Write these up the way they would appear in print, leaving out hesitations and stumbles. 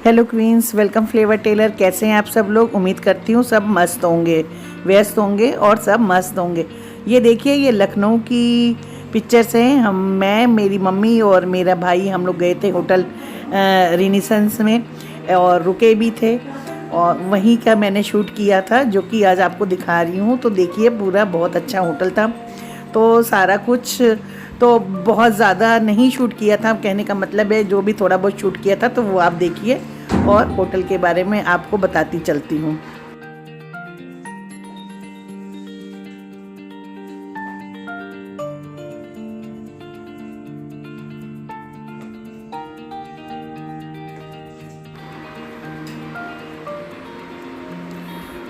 Hello queens, welcome flavour tailor. कैसे हैं आप सब लोग? उम्मीद करती हूँ सब मस्त होंगे, व्यस्त होंगे और सब मस्त होंगे। ये देखिए, ये लखनऊ की पिक्चर्स हैं। मैं, मेरी मम्मी और मेरा भाई हम लोग गए थे होटल रिनेसेंस में और रुके भी थे, और वहीं का मैंने शूट किया था जो कि आज आपको दिखा रही हूँ। तो देखिए, पूरा बहुत अच्छा होटल था। तो सारा कुछ तो बहुत ज़्यादा नहीं शूट किया था, कहने का मतलब है जो भी थोड़ा बहुत शूट किया था तो वो आप देखिए, और होटल के बारे में आपको बताती चलती हूँ।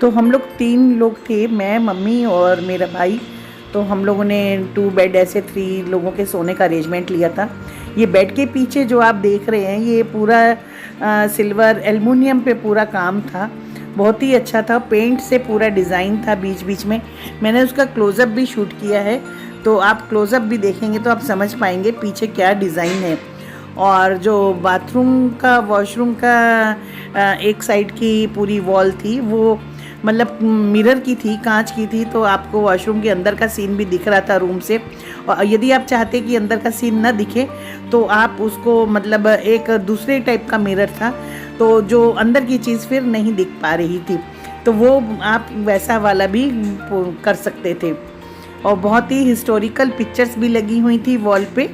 तो हम लोग 3 लोग थे, मैं, मम्मी और मेरा भाई। तो हम लोगों ने 2 बेड, ऐसे 3 लोगों के सोने का अरेंजमेंट लिया था। ये बेड के पीछे जो आप देख रहे हैं ये पूरा सिल्वर एल्युमिनियम पे पूरा काम था। बहुत ही अच्छा था, पेंट से पूरा डिज़ाइन था बीच बीच में। मैंने उसका क्लोज़अप भी शूट किया है, तो आप क्लोज़अप भी देखेंगे तो आप समझ पाएंगे पीछे क्या डिज़ाइन है। और जो बाथरूम का, वॉशरूम का एक साइड की पूरी वॉल थी, वो मतलब मिरर की थी, कांच की थी, तो आपको वॉशरूम के अंदर का सीन भी दिख रहा था रूम से। और यदि आप चाहते कि अंदर का सीन ना दिखे तो आप उसको, मतलब एक दूसरे टाइप का मिरर था, तो जो अंदर की चीज़ फिर नहीं दिख पा रही थी, तो वो आप वैसा वाला भी कर सकते थे। और बहुत ही हिस्टोरिकल पिक्चर्स भी लगी हुई थी वॉल पे।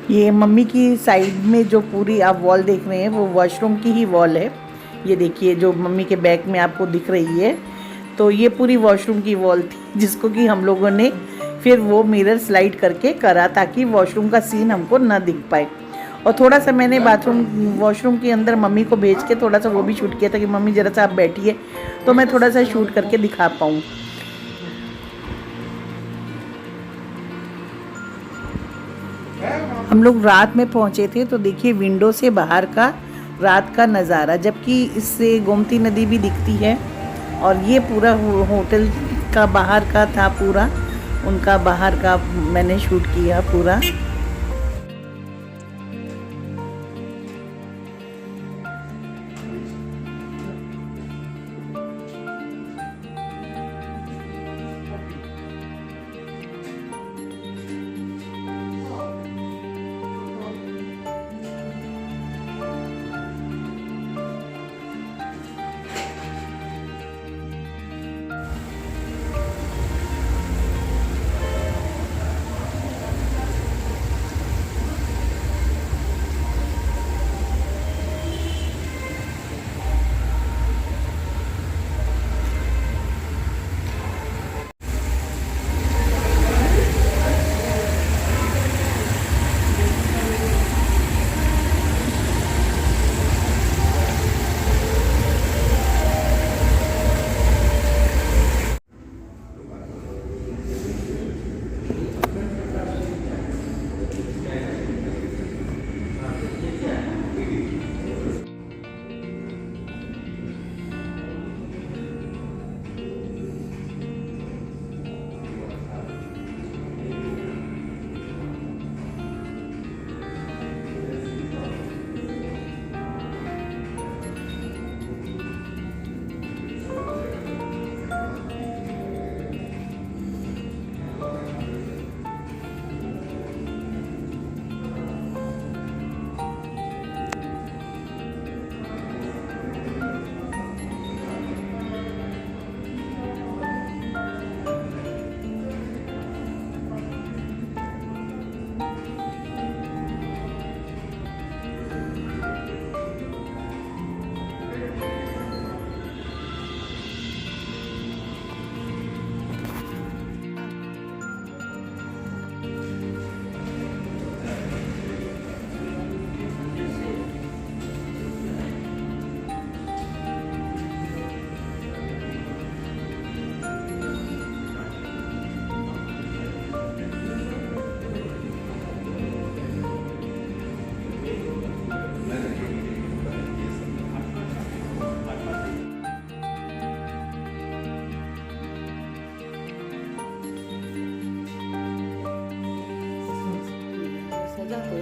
ये मम्मी की साइड में जो पूरी आप वॉल देख रहे हैं वो वॉशरूम की ही वॉल है। ये देखिए, जो मम्मी के बैक में आपको दिख रही है, तो ये पूरी वॉशरूम की वॉल थी, जिसको कि हम लोगों ने फिर वो मिरर स्लाइड करके करा ताकि वॉशरूम का सीन हमको ना दिख पाए। और थोड़ा सा मैंने बाथरूम, वॉशरूम के अंदर मम्मी को भेज के थोड़ा सा वो भी शूट किया था कि मम्मी ज़रा सा आप बैठिए तो मैं थोड़ा सा शूट करके दिखा पाऊँ। हम लोग रात में पहुंचे थे, तो देखिए विंडो से बाहर का रात का नज़ारा, जबकि इससे गोमती नदी भी दिखती है। और ये पूरा होटल का बाहर का था, पूरा उनका बाहर का मैंने शूट किया पूरा।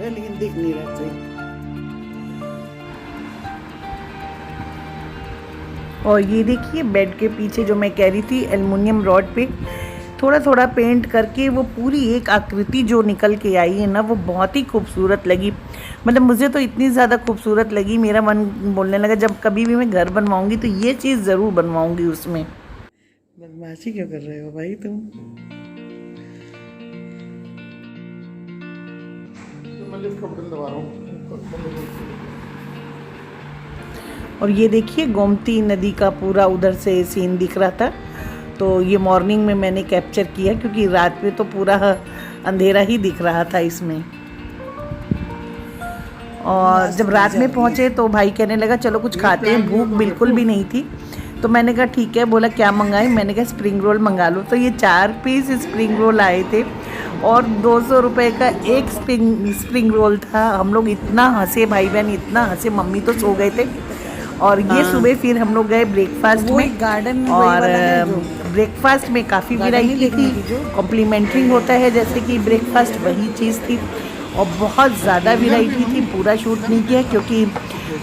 रहा है लेकिन दिख नहीं रहा सही। और ये देखिए बेड के पीछे जो मैं कह रही थी एल्युमिनियम रॉड पे थोड़ा थोड़ा पेंट करके वो पूरी एक आकृति जो निकल के आई है ना, वो बहुत ही खूबसूरत लगी। मतलब मुझे तो इतनी ज़्यादा खूबसूरत लगी, मेरा मन बोलने लगा जब कभी भी मैं घर बनवाऊंगी तो ये चीज़ ज़रूर बनवाऊंगी उसमें। बदमाशी क्यों कर रहे हो भाई तुम? और ये देखिए गोमती नदी का पूरा उधर से सीन दिख रहा था, तो ये मॉर्निंग में मैंने कैप्चर किया क्योंकि रात में तो पूरा अंधेरा ही दिख रहा था इसमें। और जब रात में पहुँचे तो भाई कहने लगा चलो कुछ खाते हैं, भूख बिल्कुल भी नहीं थी। तो मैंने कहा ठीक है, बोला क्या मंगाए, मैंने कहा स्प्रिंग रोल मंगा लो। तो ये 4 पीस स्प्रिंग रोल आए थे और 200 रुपये का एक स्प्रिंग रोल था। हम लोग इतना हंसे, भाई बहन इतना हंसे, मम्मी तो सो गए थे। और ये सुबह फिर हम लोग गए ब्रेकफास्ट में गार्डन, और ब्रेकफास्ट में काफ़ी वैरायटी थी, कॉम्प्लीमेंट्री होता है जैसे कि ब्रेकफास्ट, वही चीज़ थी। और बहुत ज़्यादा वैरायटी थी, पूरा शूट नहीं किया क्योंकि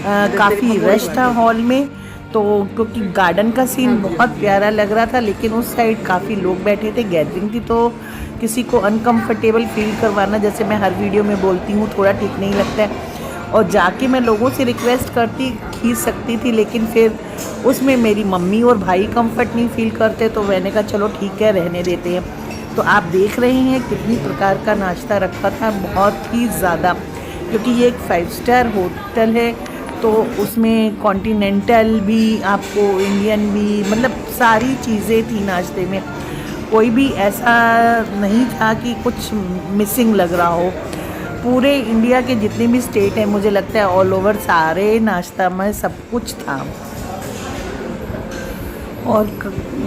काफ़ी रश था हॉल में। तो क्योंकि गार्डन का सीन बहुत प्यारा लग रहा था, लेकिन उस साइड काफ़ी लोग बैठे थे, गैदरिंग थी, तो किसी को अनकंफर्टेबल फील करवाना, जैसे मैं हर वीडियो में बोलती हूँ, थोड़ा ठीक नहीं लगता है। और जाके मैं लोगों से रिक्वेस्ट करती, खींच सकती थी, लेकिन फिर उसमें मेरी मम्मी और भाई कंफर्ट नहीं फील करते, तो मैंने कहा चलो ठीक है रहने देते हैं। तो आप देख रहे हैं कितनी प्रकार का नाश्ता रखा था, बहुत ही ज़्यादा, क्योंकि ये एक 5 स्टार होटल है, तो उसमें कॉन्टिनेंटल भी आपको, इंडियन भी, मतलब सारी चीज़ें थी नाश्ते में। कोई भी ऐसा नहीं था कि कुछ मिसिंग लग रहा हो। पूरे इंडिया के जितने भी स्टेट हैं, मुझे लगता है ऑल ओवर सारे नाश्ता में सब कुछ था। और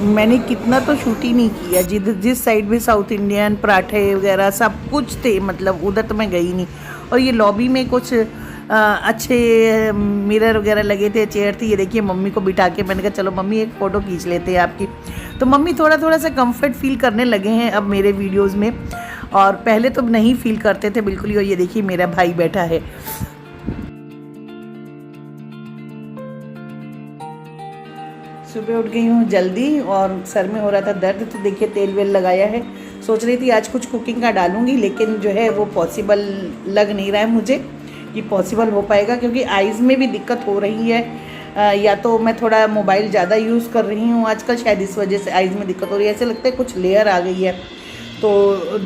मैंने कितना तो शूट ही नहीं किया, जिस साइड भी साउथ इंडियन पराठे वगैरह सब कुछ थे, मतलब उधर तो मैं गई नहीं। और ये लॉबी में कुछ अच्छे मिरर वगैरह लगे थे, चेयर थी। ये देखिए मम्मी को बिठा के मैंने कहा चलो मम्मी एक फ़ोटो खींच लेते हैं आपकी। तो मम्मी थोड़ा थोड़ा सा कंफर्ट फील करने लगे हैं अब मेरे वीडियोस में, और पहले तो नहीं फील करते थे बिल्कुल ही। और ये देखिए मेरा भाई बैठा है। सुबह उठ गई हूँ जल्दी और सर में हो रहा था दर्द, तो देखिए तेल वेल लगाया है। सोच रही थी आज कुछ कुकिंग का डालूंगी, लेकिन जो है वो पॉसिबल लग नहीं रहा है मुझे कि पॉसिबल हो पाएगा, क्योंकि आइज़ में भी दिक्कत हो रही है। या तो मैं थोड़ा मोबाइल ज़्यादा यूज़ कर रही हूँ आजकल, शायद इस वजह से आइज़ में दिक्कत हो रही है। ऐसे लगता है कुछ लेयर आ गई है, तो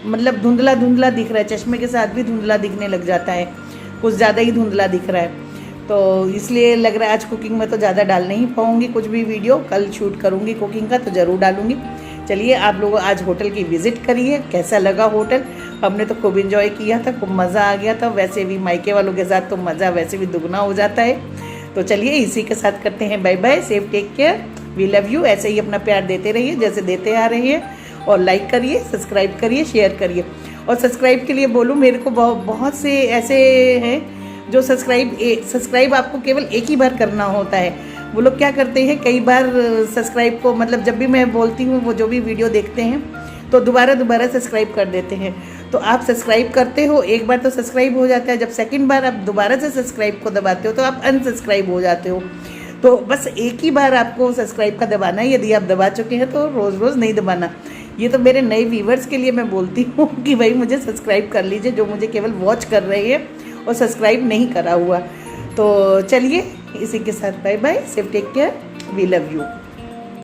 मतलब धुंधला धुंधला दिख रहा है, चश्मे के साथ भी धुंधला दिखने लग जाता है, कुछ ज़्यादा ही धुंधला दिख रहा है। तो इसलिए लग रहा है आज कुकिंग में तो ज़्यादा डाल नहीं पाऊँगी कुछ भी वीडियो, कल शूट करूँगी कुकिंग का तो ज़रूर डालूँगी। चलिए आप लोग आज होटल की विज़िट करिए, कैसा लगा होटल। हमने तो खूब इन्जॉय किया था, खूब मज़ा आ गया था। वैसे भी मायके वालों के साथ तो मज़ा वैसे भी दुगना हो जाता है। तो चलिए इसी के साथ करते हैं bye bye, safe take care, we love you. ऐसे ही अपना प्यार देते रहिए जैसे देते आ रहे हैं, और लाइक करिए, सब्सक्राइब करिए, शेयर करिए। और सब्सक्राइब के लिए बोलूँ, मेरे को बहुत से ऐसे हैं जो सब्सक्राइब आपको केवल एक ही बार करना होता है। वो लोग क्या करते हैं, कई बार सब्सक्राइब को, मतलब जब भी मैं बोलती हूँ वो जो भी वीडियो देखते हैं तो दोबारा सब्सक्राइब कर देते हैं। तो आप सब्सक्राइब करते हो, एक बार तो सब्सक्राइब हो जाता है, जब सेकंड बार आप दोबारा से सब्सक्राइब को दबाते हो तो आप अनसब्सक्राइब हो जाते हो। तो बस एक ही बार आपको सब्सक्राइब का दबाना है, यदि आप दबा चुके हैं तो रोज़ रोज़ नहीं दबाना। ये तो मेरे नए व्यूवर्स के लिए मैं बोलती हूँ कि भाई मुझे सब्सक्राइब कर लीजिए, जो मुझे केवल वॉच कर रहे हैं और सब्सक्राइब नहीं करा हुआ। तो चलिए इसी के साथ bye bye, safe take care, we love you.